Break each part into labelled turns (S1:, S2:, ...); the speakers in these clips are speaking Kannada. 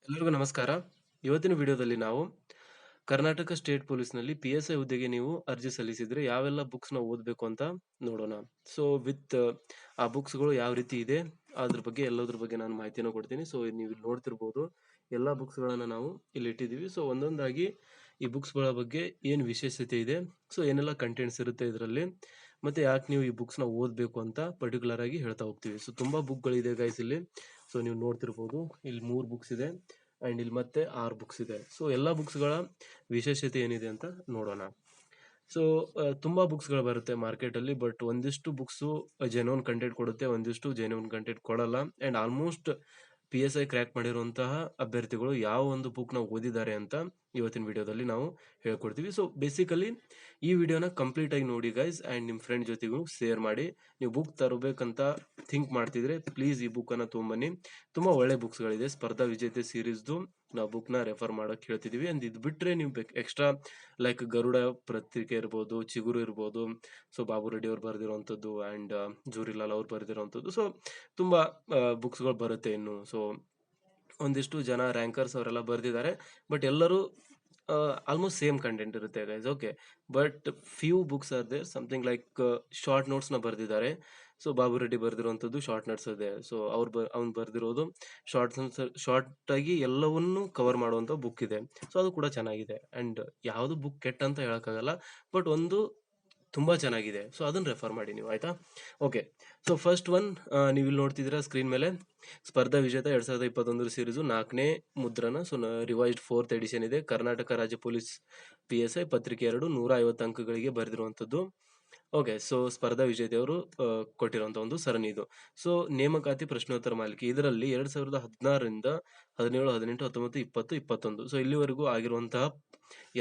S1: ಎಲ್ಲರಿಗೂ ನಮಸ್ಕಾರ. ಇವತ್ತಿನ ವಿಡಿಯೋದಲ್ಲಿ ನಾವು ಕರ್ನಾಟಕ ಸ್ಟೇಟ್ ಪೊಲೀಸ್‌ನಲ್ಲಿ PSI ಹುದ್ದೆಗೆ ನೀವು ಅರ್ಜಿ ಸಲ್ಲಿಸಿದ್ರೆ ಯಾವೆಲ್ಲ ಬುಕ್ಸ್‌ನ ಓದಬೇಕು ಅಂತ ನೋಡೋಣ. ಸೊ ವಿತ್ ಆ ಬುಕ್ಸ್‌ಗಳು ಯಾವ ರೀತಿ ಇದೆ ಅದ್ರ ಬಗ್ಗೆ ಎಲ್ಲದ್ರ ಬಗ್ಗೆ ನಾನು ಮಾಹಿತಿಯನ್ನು ಕೊಡ್ತೀನಿ. ಸೊ ನೀವು ಇಲ್ಲಿ ನೋಡ್ತಿರ್ಬೋದು ಎಲ್ಲಾ ಬುಕ್ಸ್‌ಗಳನ್ನ ನಾವು ಇಲ್ಲಿ ಇಟ್ಟಿದ್ದೀವಿ. ಸೊ ಒಂದೊಂದಾಗಿ ಈ ಬುಕ್ಸ್‌ಗಳ ಬಗ್ಗೆ ಏನು ವಿಶೇಷತೆ ಇದೆ, ಸೊ ಏನೆಲ್ಲ ಕಂಟೆಂಟ್ಸ್ ಇರುತ್ತೆ ಇದರಲ್ಲಿ, ಮತ್ತೆ ಯಾಕೆ ನೀವು ಈ ಬುಕ್ಸ್‌ನ ಓದಬೇಕು ಅಂತ ಪರ್ಟಿಕ್ಯುಲರ್ ಆಗಿ ಹೇಳ್ತಾ ಹೋಗ್ತೀವಿ. ಸೊ ತುಂಬಾ ಬುಕ್‌ಗಳಿದೆ ಗೈಸ್ ಇಲ್ಲಿ. ಸೊ ನೀವು ನೋಡ್ತಿರ್ಬೋದು ಇಲ್ಲಿ 3 ಬುಕ್ಸ್ ಇದೆ ಅಂಡ್ ಇಲ್ಲಿ ಮತ್ತೆ 6 ಬುಕ್ಸ್ ಇದೆ. ಸೊ ಎಲ್ಲಾ ಬುಕ್ಸ್‌ಗಳ ವಿಶೇಷತೆ ಏನಿದೆ ಅಂತ ನೋಡೋಣ. ಸೊ ತುಂಬಾ ಬುಕ್ಸ್‌ಗಳು ಬರುತ್ತೆ ಮಾರ್ಕೆಟಲ್ಲಿ. ಬಟ್ ಒಂದಿಷ್ಟು ಬುಕ್ಸು ಜೆನ್ಯೂನ್ ಕಂಟೆಂಟ್ ಕೊಡುತ್ತೆ, ಒಂದಿಷ್ಟು ಜೆನ್ಯೂನ್ ಕಂಟೆಂಟ್ ಕೊಡಲ್ಲ. ಅಂಡ್ ಆಲ್ಮೋಸ್ಟ್ PSI ಕ್ರ್ಯಾಕ್ ಮಾಡಿರುವಂತಹ ಅಭ್ಯರ್ಥಿಗಳು ಯಾವ ಒಂದು ಬುಕ್‌ನ ಓದಿದ್ದಾರೆ ಅಂತ ಇವತ್ತಿನ ವಿಡಿಯೋದಲ್ಲಿ ನಾವು ಹೇಳ್ಕೊಡ್ತೀವಿ. ಸೊ ಬೇಸಿಕಲಿ ಈ ವಿಡಿಯೋನ ಕಂಪ್ಲೀಟ್ ಆಗಿ ನೋಡಿ ಗೈಸ್ ಅಂಡ್ ನಿಮ್ಮ ಫ್ರೆಂಡ್ ಜೊತೆಗೂ ಶೇರ್ ಮಾಡಿ. ನೀವು ಬುಕ್ ತರಬೇಕಂತ ಥಿಂಕ್ ಮಾಡ್ತಿದ್ರೆ ಪ್ಲೀಸ್ ಈ ಬುಕ್ ಅನ್ನ ತೊಗೊಂಬನ್ನಿ. ತುಂಬಾ ಒಳ್ಳೆ ಬುಕ್ಸ್‌ಗಳಿದೆ. ಸ್ಪರ್ಧಾ ವಿಜೇತೆ ಸೀರೀಸ್ದು ನಾವು ಬುಕ್‌ನ ರೆಫರ್ ಮಾಡಕ್ ಹೇಳ್ತಿದೀವಿ. ಅಂಡ್ ಇದು ಬಿಟ್ರೆ ನೀವು ಎಕ್ಸ್ಟ್ರಾ ಲೈಕ್ ಗರುಡ ಪತ್ರಿಕೆ ಇರ್ಬೋದು, ಚಿಗುರು ಇರ್ಬೋದು, ಸೊ ಬಾಬು ರೆಡ್ಡಿ ಅವ್ರು ಬರೆದಿರುವಂಥದ್ದು ಅಂಡ್ ಜೂರಿಲಾಲ್ ಅವ್ರು ಬರೆದಿರುವಂಥದ್ದು. ಸೊ ತುಂಬಾ ಬುಕ್ಸ್‌ಗಳು ಬರುತ್ತೆ ಇನ್ನು. ಸೊ ಒಂದಿಷ್ಟು ಜನ ರ್ಯಾಂಕರ್ಸ್ ಅವರೆಲ್ಲ ಬರ್ದಿದ್ದಾರೆ. ಬಟ್ ಎಲ್ಲರೂ ಆಲ್ಮೋಸ್ಟ್ ಸೇಮ್ ಕಂಟೆಂಟ್ ಇರುತ್ತೆ guys. Okay, but few books are there something like short notes ನ ಬರ್ದಿದ್ದಾರೆ. ಸೊ ಬಾಬು ರೆಡ್ಡಿ ಬರ್ದಿರುವಂತದ್ದು ಶಾರ್ಟ್ ನೋಟ್ಸ್ ಇದೆ. ಸೊ ಅವ್ನು ಬರ್ದಿರೋದು ಶಾರ್ಟ್ ಆಗಿ ಎಲ್ಲವನ್ನೂ ಕವರ್ ಮಾಡುವಂತ ಬುಕ್ ಇದೆ. ಸೊ ಅದು ಕೂಡ ಚೆನ್ನಾಗಿದೆ. ಅಂಡ್ ಯಾವ್ದು ಬುಕ್ ಕೆಟ್ಟ ಅಂತ ಹೇಳಕ್ಕಾಗಲ್ಲ, ಬಟ್ ಒಂದು ತುಂಬಾ ಚೆನ್ನಾಗಿದೆ. ಸೊ ಅದನ್ನ ರೆಫರ್ ಮಾಡಿ ನೀವು, ಆಯ್ತಾ? ಓಕೆ, ಸೊ ಫಸ್ಟ್ ಒನ್ ನೀವು ಇಲ್ಲಿ ನೋಡ್ತಿದ್ದೀರಾ ಸ್ಕ್ರೀನ್ ಮೇಲೆ, ಸ್ಪರ್ಧಾ ವಿಜೇತ 2021 ಸೀರೀಸು 4ನೇ ಮುದ್ರಣ. ಸೊ ರಿವೈಸ್ಡ್ 4th ಎಡಿಷನ್ ಇದೆ. ಕರ್ನಾಟಕ ರಾಜ್ಯ ಪೊಲೀಸ್ PSI ಪತ್ರಿಕೆ 2 150 ಅಂಕಗಳಿಗೆ ಬರೆದಿರುವಂತದ್ದು. ಓಕೆ, ಸೊ ಸ್ಪರ್ಧಾ ವಿಜೇತೆಯವರು ಕೊಟ್ಟಿರುವಂತ ಒಂದು ಸರಣಿ ಇದು. ಸೊ ನೇಮಕಾತಿ ಪ್ರಶ್ನೋತ್ತರ ಮಾಲಿಕೆ ಇದರಲ್ಲಿ 2016ರಿಂದ 17, 18, 19, 20, 21 ಸೊ ಇಲ್ಲಿವರೆಗೂ ಆಗಿರುವಂತಹ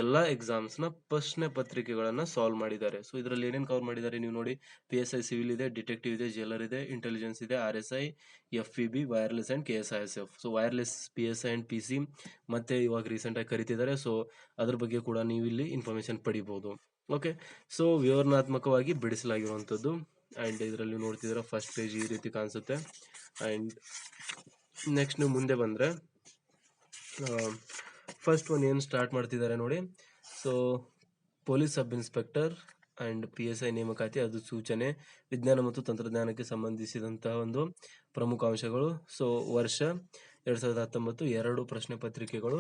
S1: ಎಲ್ಲಾ ಎಕ್ಸಾಮ್ಸ್ ನ ಪ್ರಶ್ನೆ ಪತ್ರಿಕೆಗಳನ್ನ ಸಾಲ್ವ್ ಮಾಡಿದ್ದಾರೆ. ಸೊ ಇದರಲ್ಲಿ ಏನೇನ್ ಕವರ್ ಮಾಡಿದ್ದಾರೆ ನೀವು ನೋಡಿ. PSI ಸಿವಿಲ್ ಇದೆ, ಡಿಟೆಕ್ಟಿವ್ ಇದೆ, ಜೈಲರ್ ಇದೆ, ಇಂಟೆಲಿಜೆನ್ಸ್ ಇದೆ, RSI, FPB, wireless and KSISF. So wireless PSI and PC ಮತ್ತೆ ಇವಾಗ ರೀಸೆಂಟ್ ಆಗಿ ಕರಿತಿದ್ದಾರೆ. ಸೊ ಅದ್ರ ಬಗ್ಗೆ ಕೂಡ ನೀವು ಇಲ್ಲಿ ಇನ್ಫಾರ್ಮೇಶನ್ ಪಡಿಬಹುದು. ಓಕೆ, ಸೊ ವಿವರಣಾತ್ಮಕವಾಗಿ ಬಿಡಿಸಲಾಗಿರುವಂಥದ್ದು. ಅಂಡ್ ಇದರಲ್ಲಿ ನೋಡ್ತಿದ್ದೀರಾ ಫಸ್ಟ್ ಪೇಜ್ ಈ ರೀತಿ ಕಾಣಿಸುತ್ತೆ. ಅಂಡ್ ನೆಕ್ಸ್ಟ್ ನೀವು ಮುಂದೆ ಬಂದ್ರೆ ಫಸ್ಟ್ ಒನ್ ಏನು ಸ್ಟಾರ್ಟ್ ಮಾಡ್ತಿದ್ದಾರೆ ನೋಡಿ. So police sub inspector and PSI ನೇಮಕಾತಿ ಅದು ಸೂಚನೆ, ವಿಜ್ಞಾನ ಮತ್ತು ತಂತ್ರಜ್ಞಾನಕ್ಕೆ ಸಂಬಂಧಿಸಿದಂತಹ ಒಂದು ಪ್ರಮುಖ ಅಂಶಗಳು. ಸೊ ವರ್ಷ 2019 2 ಪ್ರಶ್ನೆ ಪತ್ರಿಕೆಗಳು.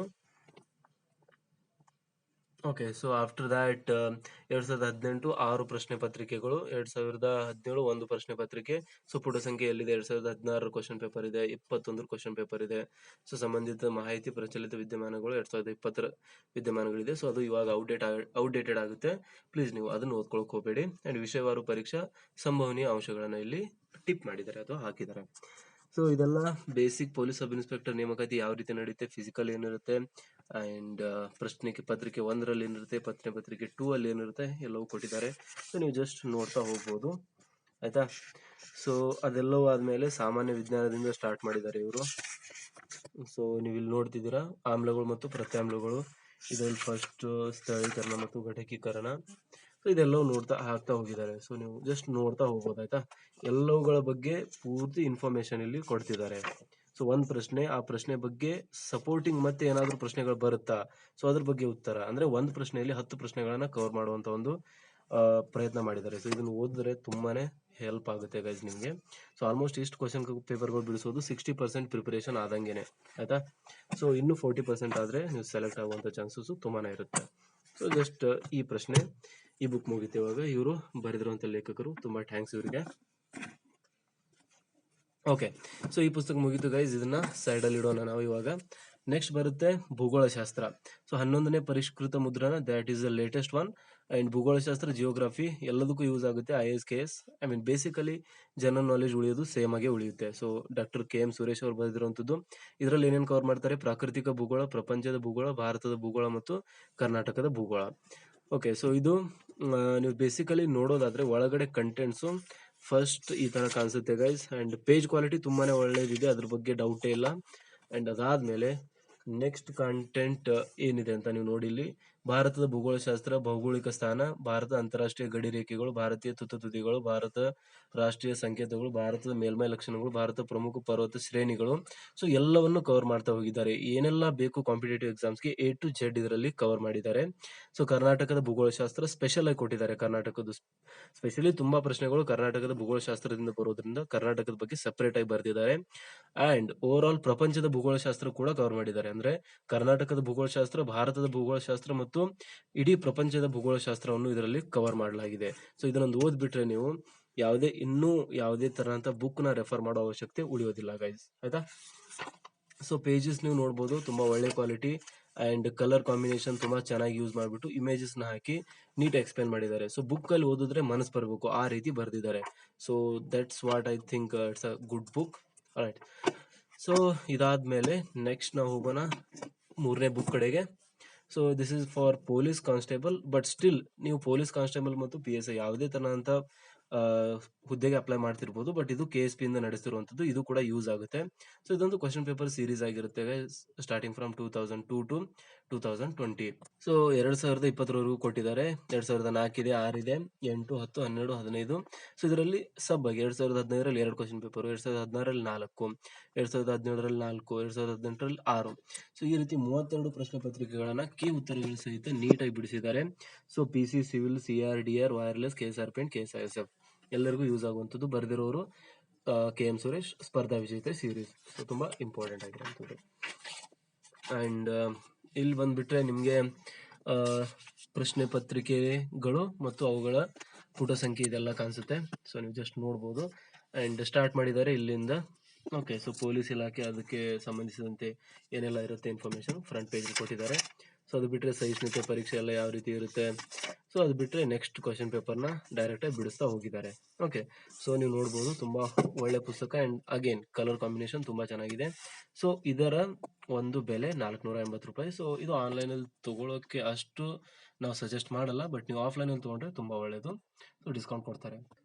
S1: ಓಕೆ, ಸೊ ಆಫ್ಟರ್ ದ್ಯಾಟ್ 2018 6 ಪ್ರಶ್ನೆ ಪತ್ರಿಕೆಗಳು, 2017 1 ಪ್ರಶ್ನೆ ಪತ್ರಿಕೆ. ಸೊ ಪುಟ ಸಂಖ್ಯೆ ಎಲ್ಲಿದೆ? 2016 ಕ್ವಶನ್ ಪೇಪರ್ ಇದೆ, 21 ಕ್ವಶನ್ ಪೇಪರ್ ಇದೆ. ಸೊ ಸಂಬಂಧಿತ ಮಾಹಿತಿ ಪ್ರಚಲಿತ ವಿದ್ಯಮಾನಗಳು 2020 ವಿದ್ಯಮಾನಗಳಿದೆ. ಸೊ ಅದು ಇವಾಗ ಔಟ್ಡೇಟೆಡ್ ಆಗುತ್ತೆ. ಪ್ಲೀಸ್ ನೀವು ಅದನ್ನು ಓದ್ಕೊಳಕ್ ಹೋಗಬೇಡಿ. ಅಂಡ್ ವಿಷಯವಾರು ಪರೀಕ್ಷಾ ಸಂಭವನೀಯ ಅಂಶಗಳನ್ನ ಇಲ್ಲಿ ಟಿಪ್ ಮಾಡಿದ್ದಾರೆ ಅಥವಾ ಹಾಕಿದ್ದಾರೆ. ಸೊ ಇದೆಲ್ಲ ಬೇಸಿಕ್ ಪೊಲೀಸ್ ಸಬ್ ಇನ್ಸ್ಪೆಕ್ಟರ್ ನೇಮಕಾತಿ ಯಾವ ರೀತಿ ನಡೆಯುತ್ತೆ, ಫಿಸಿಕಲ್ ಏನಿರುತ್ತೆ ಅಂಡ್ ಪ್ರಶ್ನೆ ಪತ್ರಿಕೆ 1ರಲ್ಲಿ ಏನಿರುತ್ತೆ, ಪ್ರಶ್ನೆ ಪತ್ರಿಕೆ 2 ಅಲ್ಲಿ ಏನಿರುತ್ತೆ ಎಲ್ಲವೂ ಕೊಟ್ಟಿದ್ದಾರೆ. ಸೊ ನೀವು ಜಸ್ಟ್ ನೋಡ್ತಾ ಹೋಗ್ಬೋದು, ಆಯ್ತಾ? ಸೊ ಅದೆಲ್ಲವೂ ಆದ್ಮೇಲೆ ಸಾಮಾನ್ಯ ವಿಜ್ಞಾನದಿಂದ ಸ್ಟಾರ್ಟ್ ಮಾಡಿದ್ದಾರೆ ಇವರು. ಸೊ ನೀವು ಇಲ್ಲಿ ನೋಡ್ತಿದ್ದೀರಾ ಆಮ್ಲಗಳು ಮತ್ತು ಪ್ರತ್ಯಾಮ್ಲಗಳು. ಇದರಲ್ಲಿ ಫಸ್ಟ್ ಸ್ಥಳೀಕರಣ ಮತ್ತು ಘಟಕೀಕರಣ. ಸೊ ಇದೆಲ್ಲವೂ ಹಾಕ್ತಾ ಹೋಗಿದ್ದಾರೆ. ಸೊ ನೀವು ಜಸ್ಟ್ ನೋಡ್ತಾ ಹೋಗ್ಬೋದು, ಆಯ್ತಾ? ಎಲ್ಲವುಗಳ ಬಗ್ಗೆ ಪೂರ್ತಿ ಇನ್ಫಾರ್ಮೇಶನ್ ಇಲ್ಲಿ ಕೊಡ್ತಿದ್ದಾರೆ. ಸೊ ಒಂದ್ ಪ್ರಶ್ನೆ, ಆ ಪ್ರಶ್ನೆ ಬಗ್ಗೆ ಸಪೋರ್ಟಿಂಗ್ ಮತ್ತೆ ಏನಾದ್ರೂ ಪ್ರಶ್ನೆಗಳು ಬರುತ್ತಾ, ಸೊ ಅದ್ರ ಬಗ್ಗೆ ಉತ್ತರ, ಅಂದ್ರೆ ಒಂದ್ ಪ್ರಶ್ನೆಯಲ್ಲಿ 10 ಪ್ರಶ್ನೆಗಳನ್ನ ಕವರ್ ಮಾಡುವಂತ ಒಂದು ಪ್ರಯತ್ನ ಮಾಡಿದ್ದಾರೆ. ಸೊ ಇದನ್ನು ಓದಿದ್ರೆ ತುಂಬಾನೇ ಹೆಲ್ಪ್ ಆಗುತ್ತೆ ಗೈಸ್ ನಿಮ್ಗೆ. ಸೊ ಆಲ್ಮೋಸ್ಟ್ ಇಷ್ಟು ಕ್ವಶನ್ ಪೇಪರ್ಗಳು ಬಿಡಿಸೋದು 60% ಪ್ರಿಪರೇಷನ್ ಆದಂಗೆನೆ, ಆಯ್ತಾ? ಸೊ ಇನ್ನು 40% ಆದ್ರೆ ನೀವು ಸೆಲೆಕ್ಟ್ ಆಗುವಂತ ಚಾನ್ಸಸ್ ತುಂಬಾನೇ ಇರುತ್ತೆ. ಸೊ ಜಸ್ಟ್ ಈ ಪ್ರಶ್ನೆ, ಈ ಬುಕ್ ಮುಗಿತು. ಇವಾಗ ಇವರು ಬರೆದಿರುವಂತ ಲೇಖಕರು, ತುಂಬಾ ಥ್ಯಾಂಕ್ಸ್ ಇವರಿಗೆ. ಓಕೆ, ಸೊ ಈ ಪುಸ್ತಕ ಮುಗಿತು ಗೈಸ್, ಇದನ್ನ ಸೈಡ್ ಅಲ್ಲಿ ಇಡೋಣ ನಾವು. ಇವಾಗ ನೆಕ್ಸ್ಟ್ ಬರುತ್ತೆ ಭೂಗೋಳಶಾಸ್ತ್ರ. ಸೊ 11ನೇ ಪರಿಷ್ಕೃತ ಮುದ್ರಣ, that is the latest one. And ಭೂಗೋಳಶಾಸ್ತ್ರ, ಜಿಯೋಗ್ರಫಿ ಎಲ್ಲದಕ್ಕೂ ಯೂಸ್ ಆಗುತ್ತೆ. IAS KS, I mean basically general knowledge ಉಳಿಯೋದು ಸೇಮ್ ಆಗಿ ಉಳಿಯುತ್ತೆ. ಸೊ ಡಾಕ್ಟರ್ KM ಸುರೇಶ್ ಅವರು ಬರೆದಿರುವಂತದ್ದು. ಇದರಲ್ಲಿ ಏನೇನು ಕವರ್ ಮಾಡ್ತಾರೆ? ಪ್ರಾಕೃತಿಕ ಭೂಗೋಳ, ಪ್ರಪಂಚದ ಭೂಗೋಳ, ಭಾರತದ ಭೂಗೋಳ ಮತ್ತು ಕರ್ನಾಟಕದ ಭೂಗೋಳ. ಓಕೆ, ಸೊ ಇದು ನೀವು ಬೇಸಿಕಲಿ ನೋಡೋದಾದ್ರೆ ಒಳಗಡೆ ಕಂಟೆಂಟ್ಸು ಫಸ್ಟ್ ಈ ತರ ಕಾಣಿಸುತ್ತೆ ಗೈಸ್. ಅಂಡ್ ಪೇಜ್ ಕ್ವಾಲಿಟಿ ತುಂಬಾನೇ ಒಳ್ಳೇದಿದೆ, ಅದ್ರ ಬಗ್ಗೆ ಡೌಟೇ ಇಲ್ಲ. ಅಂಡ್ ಅದಾದ್ಮೇಲೆ ನೆಕ್ಸ್ಟ್ ಕಂಟೆಂಟ್ ಏನಿದೆ ಅಂತ ನೀವು ನೋಡಿ ಇಲ್ಲಿ. ಭಾರತದ ಭೂಗೋಳಶಾಸ್ತ್ರ, ಭೌಗೋಳಿಕ ಸ್ಥಾನ, ಭಾರತದ ಅಂತಾರಾಷ್ಟ್ರೀಯ ಗಡಿ ರೇಖೆಗಳು, ಭಾರತೀಯ ತುತ್ತತುದಿಗಳು, ಭಾರತ ರಾಷ್ಟ್ರೀಯ ಸಂಕೇತಗಳು, ಭಾರತದ ಮೇಲ್ಮೈ ಲಕ್ಷಣಗಳು, ಭಾರತ ಪ್ರಮುಖ ಪರ್ವತ ಶ್ರೇಣಿಗಳು. ಸೊ ಎಲ್ಲವನ್ನು ಕವರ್ ಮಾಡ್ತಾ ಹೋಗಿದ್ದಾರೆ. ಏನೆಲ್ಲ ಬೇಕು ಕಾಂಪಿಟೇಟಿವ್ ಎಕ್ಸಾಮ್ಸ್ಗೆ A to Z ಇದರಲ್ಲಿ ಕವರ್ ಮಾಡಿದ್ದಾರೆ. ಸೊ ಕರ್ನಾಟಕದ ಭೂಗೋಳಶಾಸ್ತ್ರ ಸ್ಪೆಷಲ್ ಆಗಿ ಕೊಟ್ಟಿದ್ದಾರೆ. ಕರ್ನಾಟಕದ ಸ್ಪೆಷಲಿ ತುಂಬಾ ಪ್ರಶ್ನೆಗಳು ಕರ್ನಾಟಕದ ಭೂಗೋಳಶಾಸ್ತ್ರದಿಂದ ಬರೋದ್ರಿಂದ ಕರ್ನಾಟಕದ ಬಗ್ಗೆ ಸೆಪರೇಟ್ ಆಗಿ ಬರೆದಿದ್ದಾರೆ. ಅಂಡ್ ಓವರ್ ಆಲ್ ಪ್ರಪಂಚದ ಭೂಗೋಳಶಾಸ್ತ್ರ ಕೂಡ ಕವರ್ ಮಾಡಿದ್ದಾರೆ. ಅಂದ್ರೆ ಕರ್ನಾಟಕದ ಭೂಗೋಳಶಾಸ್ತ್ರ, ಭಾರತದ ಭೂಗೋಳಶಾಸ್ತ್ರ ಮತ್ತು ಇಡೀ ಪ್ರಪಂಚದ ಭೂಗೋಳಶಾಸ್ತ್ರವನ್ನು ಇದರಲ್ಲಿ ಕವರ್ ಮಾಡಲಾಗಿದೆ. ಸೊ ಇದನ್ನೊಂದು ಓದ್ಬಿಟ್ರೆ ನೀವು ಯಾವುದೇ ತರಹಂತ ಬುಕ್ ನ ರೆಫರ್ ಮಾಡೋ ಅವಶ್ಯಕತೆ ಉಳಿಯೋದಿಲ್ಲ ಗೈಸ್, ಆಯ್ತಾ. ಸೊ ಪೇಜಸ್ ನೀವು ನೋಡ್ಬೋದು, ತುಂಬಾ ಒಳ್ಳೆ ಕ್ವಾಲಿಟಿ ಅಂಡ್ ಕಲರ್ ಕಾಂಬಿನೇಷನ್ ತುಂಬಾ ಚೆನ್ನಾಗಿ ಯೂಸ್ ಮಾಡಿಬಿಟ್ಟು ಇಮೇಜಸ್ ನ ಹಾಕಿ ನೀಟ್ ಎಕ್ಸ್ಪ್ಲೇನ್ ಮಾಡಿದ್ದಾರೆ. ಸೊ ಬುಕ್ ಅಲ್ಲಿ ಓದಿದ್ರೆ ಮನಸ್ಸು ಬರಬೇಕು, ಆ ರೀತಿ ಬರ್ದಿದ್ದಾರೆ. So that's what I think it's a good book. Right. So ಇದಾದ್ಮೇಲೆ ನೆಕ್ಸ್ಟ್ ನಾವು ಹೋಗೋಣ ಮೂರನೇ ಬುಕ್ ಕಡೆಗೆ. So this is for police constable. But still ನೀವು ಪೊಲೀಸ್ ಕಾನ್ಸ್ಟೇಬಲ್ ಮತ್ತು PSI ಯಾವುದೇ ತರಹಂತ ಹುದ್ದೆಗೆ ಅಪ್ಲೈ ಮಾಡ್ತಿರ್ಬೋದು. ಬಟ್ ಇದು KSP ಇಂದ ನಡೆಸ್ತಿರುವಂತದ್ದು, ಇದು ಕೂಡ ಯೂಸ್ ಆಗುತ್ತೆ. ಸೊ ಇದೊಂದು ಕ್ವಶನ್ ಪೇಪರ್ ಸೀರೀಸ್ ಆಗಿರುತ್ತೆ ಸ್ಟಾರ್ಟಿಂಗ್ ಫ್ರಮ್ 2002 ಟು 2020. ಸೊ 2020 ಕೊಟ್ಟಿದ್ದಾರೆ. 2004 ಇದೆ, 6 ಇದೆ, 8, 10, 12, 15. ಸೊ ಇದರಲ್ಲಿ ಸಬ್ ಆಗಿ 2015ರಲ್ಲಿ 2 ಕ್ವಶನ್ ಪೇಪರ್, 2016ರಲ್ಲಿ 4, 2017ರಲ್ಲಿ 4, 2018ರಲ್ಲಿ 6. ಸೊ ಈ ರೀತಿ 32 ಪ್ರಶ್ನೆ ಪತ್ರಿಕೆಗಳನ್ನ ಕೀ ಉತ್ತರಗಳ ಸಹಿತ ನೀಟಾಗಿ ಬಿಡಿಸಿದ್ದಾರೆ. So PC, civil, CRDR, wireless, KSRP and KSISF ಎಲ್ಲರಿಗೂ ಯೂಸ್ ಆಗುವಂಥದ್ದು. ಬರೆದಿರೋರು KM ಸುರೇಶ್, ಸ್ಪರ್ಧಾ ವಿಜೇತ ಸೀರೀಸ್. ಸೊ ತುಂಬಾ ಇಂಪಾರ್ಟೆಂಟ್ ಆಗಿರುವಂಥದ್ದು. ಅಂಡ್ ಇಲ್ಲಿ ಬಂದ್ಬಿಟ್ರೆ ನಿಮಗೆ ಪ್ರಶ್ನೆ ಪತ್ರಿಕೆಗಳು ಮತ್ತು ಅವುಗಳ ಪುಟ ಸಂಖ್ಯೆ ಇದೆಲ್ಲ ಕಾಣಿಸುತ್ತೆ. ಸೊ ನೀವು ಜಸ್ಟ್ ನೋಡ್ಬೋದು. ಅಂಡ್ ಸ್ಟಾರ್ಟ್ ಮಾಡಿದ್ದಾರೆ ಇಲ್ಲಿಂದ. ಓಕೆ. ಸೊ ಪೊಲೀಸ್ ಇಲಾಖೆ ಅದಕ್ಕೆ ಸಂಬಂಧಿಸಿದಂತೆ ಏನೆಲ್ಲ ಇರುತ್ತೆ ಇನ್ಫಾರ್ಮೇಶನ್ ಫ್ರಂಟ್ ಪೇಜ್ ಕೊಟ್ಟಿದ್ದಾರೆ. ಸೊ ಅದು ಬಿಟ್ಟರೆ ಸಹಿಷ್ಣುತೆ ಪರೀಕ್ಷೆ ಎಲ್ಲ ಯಾವ ರೀತಿ ಇರುತ್ತೆ. ಸೊ ಅದು ಬಿಟ್ಟರೆ ನೆಕ್ಸ್ಟ್ ಕ್ವಶನ್ ಪೇಪರ್ನ ಡೈರೆಕ್ಟಾಗಿ ಬಿಡಿಸ್ತಾ ಹೋಗಿದ್ದಾರೆ. ಓಕೆ. ಸೊ ನೀವು ನೋಡ್ಬೋದು, ತುಂಬಾ ಒಳ್ಳೆ ಪುಸ್ತಕ. ಅಂಡ್ ಅಗೇನ್ ಕಲರ್ ಕಾಂಬಿನೇಷನ್ ತುಂಬಾ ಚೆನ್ನಾಗಿದೆ. ಸೊ ಇದರ ಒಂದು ಬೆಲೆ 480 ರೂಪಾಯಿ. ಸೊ ಇದು ಆನ್ಲೈನಲ್ಲಿ ತಗೊಳ್ಳೋಕೆ ಅಷ್ಟು ನಾವು ಸಜೆಸ್ಟ್ ಮಾಡಲ್ಲ, ಬಟ್ ನೀವು ಆಫ್ಲೈನಲ್ಲಿ ತಗೊಂಡ್ರೆ ತುಂಬಾ ಒಳ್ಳೇದು. ಸೊ ಡಿಸ್ಕೌಂಟ್ ಕೊಡ್ತಾರೆ.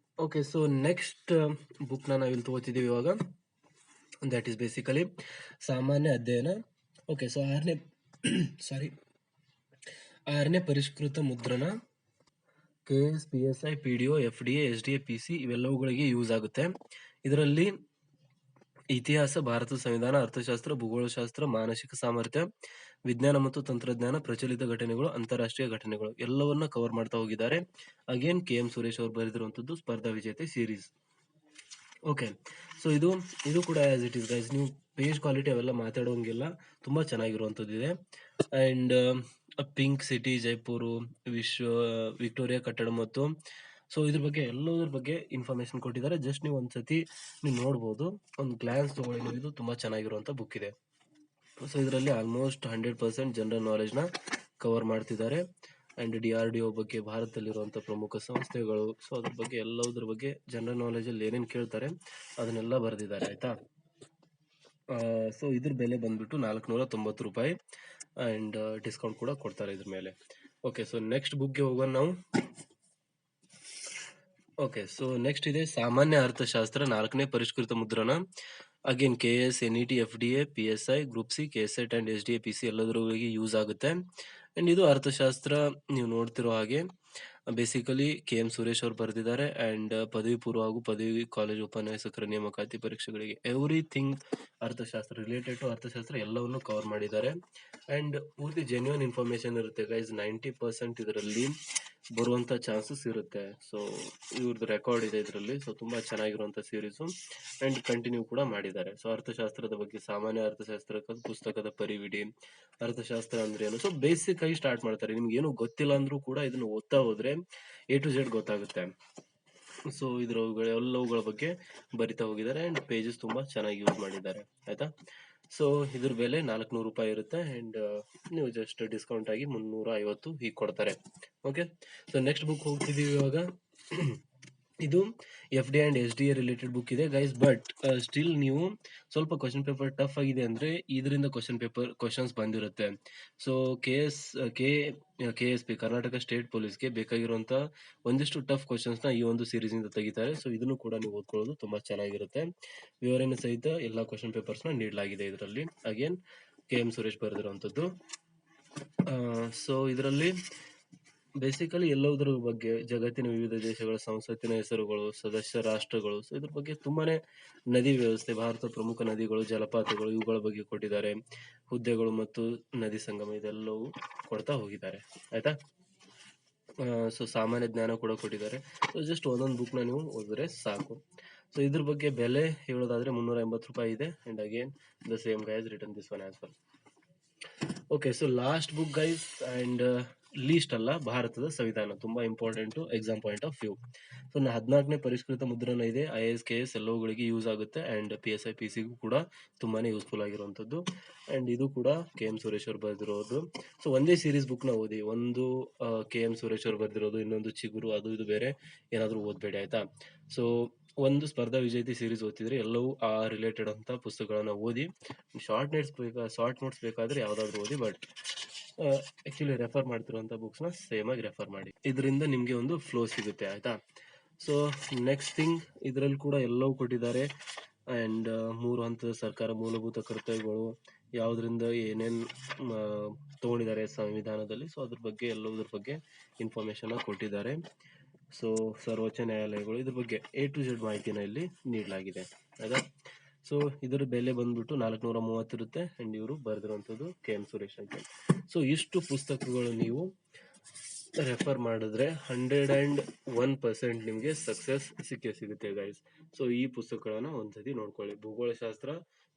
S1: ಓಕೆ. ಸೊ ನೆಕ್ಸ್ಟ್ ಬುಕ್ನ ನಾವಿಲ್ಲಿ ತಗೋತಿದ್ದೀವಿ ಇವಾಗ. ದಟ್ ಈಸ್ ಬೇಸಿಕಲಿ ಸಾಮಾನ್ಯ ಅಧ್ಯಯನ. ಓಕೆ. ಸೊ ಆರನೇ ಪರಿಷ್ಕೃತ ಮುದ್ರಣ KS, PSI, PDO, FDA, SDA, PC ಇವೆಲ್ಲವುಗಳಿಗೆ ಯೂಸ್ ಆಗುತ್ತೆ. ಇದರಲ್ಲಿ ಇತಿಹಾಸ, ಭಾರತದ ಸಂವಿಧಾನ, ಅರ್ಥಶಾಸ್ತ್ರ, ಭೂಗೋಳಶಾಸ್ತ್ರ, ಮಾನಸಿಕ ಸಾಮರ್ಥ್ಯ, ವಿಜ್ಞಾನ ಮತ್ತು ತಂತ್ರಜ್ಞಾನ, ಪ್ರಚಲಿತ ಘಟನೆಗಳು, ಅಂತಾರಾಷ್ಟ್ರೀಯ ಘಟನೆಗಳು ಎಲ್ಲವನ್ನ ಕವರ್ ಮಾಡ್ತಾ ಹೋಗಿದ್ದಾರೆ. ಅಗೇನ್ KM ಸುರೇಶ್ ಅವರು ಬರೆದಿರುವಂತದ್ದು ಸ್ಪರ್ಧಾ ವಿಜೇತೆ ಸೀರೀಸ್. ಓಕೆ. ಸೊ ಇದು ಕೂಡ ಆಸ್ ಇಟ್ ಇಸ್ ಗೈಸ್. ನೀವು ಪೇಜ್ ಕ್ವಾಲಿಟಿ ಅವೆಲ್ಲ ಮಾತಾಡೋಂಗಿಲ್ಲ, ತುಂಬಾ ಚೆನ್ನಾಗಿರುವಂತದ್ದು ಇದೆ. And pink city, Jaipur, Victoria ಕಟ್ಟಡ ಮತ್ತು ಸೊ ಇದ್ರ ಬಗ್ಗೆ ಎಲ್ಲದ್ರ ಬಗ್ಗೆ ಇನ್ಫಾರ್ಮೇಶನ್ ಕೊಟ್ಟಿದ್ದಾರೆ. ಜಸ್ಟ್ ನೀವು ಒಂದ್ಸತಿ ನೀವು ನೋಡ್ಬೋದು, ಒಂದು ಗ್ಲಾನ್ಸ್ ತಗೊಳ್ಳಿ ನೀವು. ಇದು ತುಂಬಾ ಚೆನ್ನಾಗಿರುವಂತ ಬುಕ್ ಇದೆ. ಸೊ ಇದರಲ್ಲಿ ಆಲ್ಮೋಸ್ಟ್ 100% ಜನರಲ್ ನಾಲೆಜ್ ನ ಕವರ್ ಮಾಡ್ತಿದ್ದಾರೆ. ಅಂಡ್ DRDO ಬಗ್ಗೆ, ಭಾರತದಲ್ಲಿರುವಂತ ಪ್ರಮುಖ ಸಂಸ್ಥೆಗಳು, ಸೊ ಅದ್ರ ಬಗ್ಗೆ ಎಲ್ಲದ್ರ ಬಗ್ಗೆ ಜನರಲ್ ನಾಲೆಜ್ ಅಲ್ಲಿ ಏನೇನ್ ಕೇಳ್ತಾರೆ ಅದನ್ನೆಲ್ಲ ಬರೆದಿದ್ದಾರೆ, ಆಯ್ತಾ. ಸೊ ಇದ್ರ ಬೆಲೆ ಬಂದ್ಬಿಟ್ಟು 490 ರೂಪಾಯಿ. ಅಂಡ್ ಡಿಸ್ಕೌಂಟ್ ಕೂಡ ಕೊಡ್ತಾರೆ ಇದ್ರ ಮೇಲೆ. ಓಕೆ. ಸೊ ನೆಕ್ಸ್ಟ್ ಬುಕ್ಗೆ ಹೋಗೋಣ ನಾವು. ಓಕೆ. ಸೊ ನೆಕ್ಸ್ಟ್ ಇದೆ ಸಾಮಾನ್ಯ ಅರ್ಥಶಾಸ್ತ್ರ 4ನೇ ಪರಿಷ್ಕೃತ ಮುದ್ರಣ. Again KS, NET, FDA, PSI, group C, KSET and SDA, PC ಎಲ್ಲದರವರೆಗೆ ಯೂಸ್ ಆಗುತ್ತೆ. ಅಂಡ್ ಇದು ಅರ್ಥಶಾಸ್ತ್ರ ನೀವು ನೋಡ್ತಿರೋ ಹಾಗೆ ಬೇಸಿಕಲಿ KM ಸುರೇಶ್ ಅವರು ಬರೆದಿದ್ದಾರೆ. ಅಂಡ್ ಪದವಿ ಪೂರ್ವ ಹಾಗೂ ಪದವಿ ಕಾಲೇಜು ಉಪನ್ಯಾಸಕರ ನೇಮಕಾತಿ ಪರೀಕ್ಷೆಗಳಿಗೆ ಎವ್ರಿಥಿಂಗ್ ಅರ್ಥಶಾಸ್ತ್ರ ರಿಲೇಟೆಡ್ ಟು ಅರ್ಥಶಾಸ್ತ್ರ ಎಲ್ಲವನ್ನು ಕವರ್ ಮಾಡಿದ್ದಾರೆ. ಅಂಡ್ ಪೂರ್ತಿ ಜೆನ್ಯೂನ್ ಇನ್ಫಾರ್ಮೇಶನ್ ಇರುತ್ತೆ ಗೈಸ್. 90% ಇದರಲ್ಲಿ ಬರುವಂತ ಚಾನ್ಸಸ್ ಇರುತ್ತೆ. ಸೊ ಇವ್ರದ್ದು ರೆಕಾರ್ಡ್ ಇದೆ ಇದರಲ್ಲಿ. ಸೊ ತುಂಬಾ ಚೆನ್ನಾಗಿರುವಂತ ಸೀರೀಸು. ಅಂಡ್ ಕಂಟಿನ್ಯೂ ಕೂಡ ಮಾಡಿದ್ದಾರೆ. ಸೊ ಅರ್ಥಶಾಸ್ತ್ರದ ಬಗ್ಗೆ, ಸಾಮಾನ್ಯ ಅರ್ಥಶಾಸ್ತ್ರ ಪುಸ್ತಕದ ಪರಿವಿಡಿ, ಅರ್ಥಶಾಸ್ತ್ರ ಅಂದ್ರೆ ಏನು, ಸೊ ಬೇಸಿಕ್ ಆಗಿ ಸ್ಟಾರ್ಟ್ ಮಾಡ್ತಾರೆ. ನಿಮ್ಗೆ ಏನು ಗೊತ್ತಿಲ್ಲ ಅಂದ್ರೂ ಕೂಡ ಇದನ್ನ ಓದ್ತಾ ಹೋದ್ರೆ A to Z ಗೊತ್ತಾಗುತ್ತೆ. ಸೊ ಎಲ್ಲವುಗಳ ಬಗ್ಗೆ ಬರಿತಾ ಹೋಗಿದ್ದಾರೆ. ಅಂಡ್ ಪೇಜಸ್ ತುಂಬಾ ಚೆನ್ನಾಗಿ ಯೂಸ್ ಮಾಡಿದ್ದಾರೆ, ಆಯ್ತಾ. ಸೊ ಇದ್ರ ಬೆಲೆ 400 ರೂಪಾಯಿ ಇರುತ್ತೆ. ಅಂಡ್ ನೀವು ಜಸ್ಟ್ ಡಿಸ್ಕೌಂಟ್ ಆಗಿ 350 ಹೀಗೆ ಕೊಡ್ತಾರೆ. ಓಕೆ. ಸೊ ನೆಕ್ಸ್ಟ್ ಬುಕ್ ಹೋಗ್ತಿದೀವಿ ಇವಾಗ. ಇದು FDA and SDA related book ಇದೆ ಗೈಸ್. ಬಟ್ ಸ್ಟಿಲ್ ನೀವು ಸ್ವಲ್ಪ ಕ್ವಶನ್ ಪೇಪರ್ ಟಫ್ ಆಗಿದೆ ಅಂದ್ರೆ ಇದರಿಂದ ಕ್ವಶನ್ಸ್ ಬಂದಿರುತ್ತೆ. ಸೊ KSP ಕರ್ನಾಟಕ ಸ್ಟೇಟ್ ಪೊಲೀಸ್ಗೆ ಬೇಕಾಗಿರುವಂತ ಒಂದಿಷ್ಟು ಟಫ್ ಕ್ವಶನ್ಸ್ ನ ಈ ಒಂದು ಸೀರೀಸ್ ಇಂದ ತೆಗಿತಾರೆ. ಸೊ ಇದನ್ನು ಕೂಡ ನೀವು ಓದ್ಕೊಳ್ಳೋದು ತುಂಬಾ ಚೆನ್ನಾಗಿರುತ್ತೆ. ವಿವರಣೆ ಸಹಿತ ಎಲ್ಲಾ ಕ್ವಶನ್ ಪೇಪರ್ಸ್ ನ ನೀಡಲಾಗಿದೆ ಇದರಲ್ಲಿ. ಅಗೇನ್ KM ಸುರೇಶ್ ಬರೆದಿರುವಂತದ್ದು. ಸೊ ಇದರಲ್ಲಿ ಬೇಸಿಕಲಿ ಎಲ್ಲವುದ್ರ ಬಗ್ಗೆ ಜಗತ್ತಿನ ವಿವಿಧ ದೇಶಗಳ ಸಂಸತ್ತಿನ ಹೆಸರುಗಳು, ಸದಸ್ಯ ರಾಷ್ಟ್ರಗಳು, ಸೊ ಇದ್ರ ಬಗ್ಗೆ ತುಂಬಾನೇ ನದಿ ವ್ಯವಸ್ಥೆ, ಭಾರತ ಪ್ರಮುಖ ನದಿಗಳು, ಜಲಪಾತಗಳು ಇವುಗಳ ಬಗ್ಗೆ ಕೊಟ್ಟಿದ್ದಾರೆ. ಹುದ್ದೆಗಳು ಮತ್ತು ನದಿ ಸಂಗಮ ಇದೆಲ್ಲವೂ ಕೊಡ್ತಾ ಹೋಗಿದ್ದಾರೆ. ಆಯ್ತಾ? ಸೊ ಸಾಮಾನ್ಯ ಜ್ಞಾನ ಕೂಡ ಕೊಟ್ಟಿದ್ದಾರೆ. ಸೊ ಜಸ್ಟ್ ಒಂದೊಂದು ಬುಕ್ನ ನೀವು ಓದಿದ್ರೆ ಸಾಕು. ಸೊ ಇದ್ರ ಬಗ್ಗೆ ಬೆಲೆ ಹೇಳೋದಾದ್ರೆ 380 ರೂಪಾಯಿ ಇದೆ. And again the same guys return this one as well. Okay, so last book guys and least ಅಲ್ಲ, ಭಾರತದ ಸಂವಿಧಾನ ತುಂಬಾ important exam point of view. So 14ನೇ ಪರಿಷ್ಕೃತ ಮುದ್ರಣ ಇದೆ. IAS KS ಎಲ್ಲವುಗಳಿಗೆ ಯೂಸ್ ಆಗುತ್ತೆ. ಅಂಡ್ PSI PCಗೂ ಕೂಡ ತುಂಬಾನೇ ಯೂಸ್ಫುಲ್ ಆಗಿರುವಂತದ್ದು. ಅಂಡ್ ಇದು ಕೂಡ KM ಸುರೇಶ್ ಅವರು ಬರೆದಿರೋದು. ಸೊ ಒಂದೇ ಸೀರೀಸ್ ಬುಕ್ ನ ಓದಿ. ಒಂದು KM ಸುರೇಶ್ ಅವರು ಬರೆದಿರೋದು, ಇನ್ನೊಂದು ಚಿಗುರು, ಅದು ಇದು ಬೇರೆ ಏನಾದ್ರೂ ಓದ್ಬೇಡಿ ಆಯ್ತಾ. ಸೊ ಒಂದು ಸ್ಪರ್ಧಾ ವಿಜೇತಿ ಸೀರೀಸ್ ಓದ್ತಿದ್ರೆ ಎಲ್ಲವೂ ಆ ರಿಲೇಟೆಡ್ ಅಂತ ಪುಸ್ತಕಗಳನ್ನ ಓದಿ. ಶಾರ್ಟ್ ನೋಟ್ಸ್ ಬೇಕಾದ್ರೆ ಯಾವ್ದಾದ್ರು ಓದಿ, ಬಟ್ ಆಕ್ಚುಲಿ ರೆಫರ್ ಮಾಡ್ತಿರುವಂತ ಬುಕ್ಸ್ ನ ಸೇಮ್ ಆಗಿ ರೆಫರ್ ಮಾಡಿ. ಇದರಿಂದ ನಿಮ್ಗೆ ಒಂದು ಫ್ಲೋ ಸಿಗುತ್ತೆ ಆಯ್ತಾ. ಸೊ ನೆಕ್ಸ್ಟ್ ಥಿಂಗ್, ಇದರಲ್ಲಿ ಕೂಡ ಎಲ್ಲವೂ ಕೊಟ್ಟಿದ್ದಾರೆ. ಅಂಡ್ 3 ಹಂತದ ಸರ್ಕಾರ, ಮೂಲಭೂತ ಕರ್ತವ್ಯಗಳು, ಯಾವ್ದ್ರಿಂದ ಏನೇನ್ ತಗೊಂಡಿದ್ದಾರೆ ಸಂವಿಧಾನದಲ್ಲಿ, ಸೊ ಅದ್ರ ಬಗ್ಗೆ ಎಲ್ಲದ್ರ ಬಗ್ಗೆ ಇನ್ಫಾರ್ಮೇಶನ್ ಕೊಟ್ಟಿದ್ದಾರೆ. ಸೊ ಸರ್ವೋಚ್ಚ ನ್ಯಾಯಾಲಯಗಳು, ಇದ್ರ ಬಗ್ಗೆ A to Z ಮಾಹಿತಿನ ಇಲ್ಲಿ ನೀಡಲಾಗಿದೆ ಆಯ್ತಾ. ಸೊ ಇದರ ಬೆಲೆ ಬಂದ್ಬಿಟ್ಟು 430 ಇರುತ್ತೆ. ಅಂಡ್ ಇವರು ಬರೆದಿರುವಂತದ್ದು KM ಸುರೇಶ್ ಅಂತ. ಸೊ ಇಷ್ಟು ಪುಸ್ತಕಗಳು ನೀವು ರೆಫರ್ ಮಾಡಿದ್ರೆ 101% ನಿಮ್ಗೆ ಸಕ್ಸಸ್ ಸಿಗುತ್ತೆ ಗೈಸ್. ಸೊ ಈ ಪುಸ್ತಕಗಳನ್ನ ಒಂದ್ಸತಿ ನೋಡ್ಕೊಳ್ಳಿ. ಭೂಗೋಳಶಾಸ್ತ್ರ,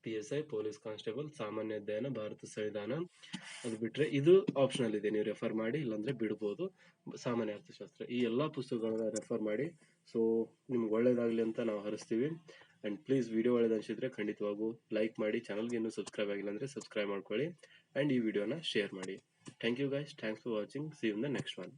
S1: PSI, ಪೊಲೀಸ್ ಕಾನ್ಸ್ಟೇಬಲ್, ಸಾಮಾನ್ಯ ಅಧ್ಯಯನ, ಭಾರತ ಸಂವಿಧಾನ, ಅದು ಬಿಟ್ರೆ ಇದು ಆಪ್ಷನಲ್ ಇದೆ, ನೀವು ರೆಫರ್ ಮಾಡಿ, ಇಲ್ಲಾಂದ್ರೆ ಬಿಡ್ಬೋದು. ಸಾಮಾನ್ಯ ಅರ್ಥಶಾಸ್ತ್ರ, ಈ ಎಲ್ಲಾ ಪುಸ್ತಕಗಳನ್ನ ರೆಫರ್ ಮಾಡಿ. ಸೊ ನಿಮ್ಗೆ ಒಳ್ಳೇದಾಗ್ಲಿ ಅಂತ ನಾವು ಹರಿಸ್ತೀವಿ. ಅಂಡ್ ಪ್ಲೀಸ್ ವಿಡಿಯೋ ಒಳ್ಳೇದು ಅನ್ಸಿದ್ರೆ ಖಂಡಿತವಾಗೂ ಲೈಕ್ ಮಾಡಿ. ಚಾನಲ್ಗೆ ಇನ್ನೂ ಸಬ್ಸ್ಕ್ರೈಬ್ ಆಗಿಲ್ಲ ಅಂದ್ರೆ ಸಬ್ಸ್ಕ್ರೈಬ್ ಮಾಡ್ಕೊಳ್ಳಿ. ಅಂಡ್ ಈ ವಿಡಿಯೋನ ಶೇರ್ ಮಾಡಿ. Thank you guys, thanks for watching. See you in the next one.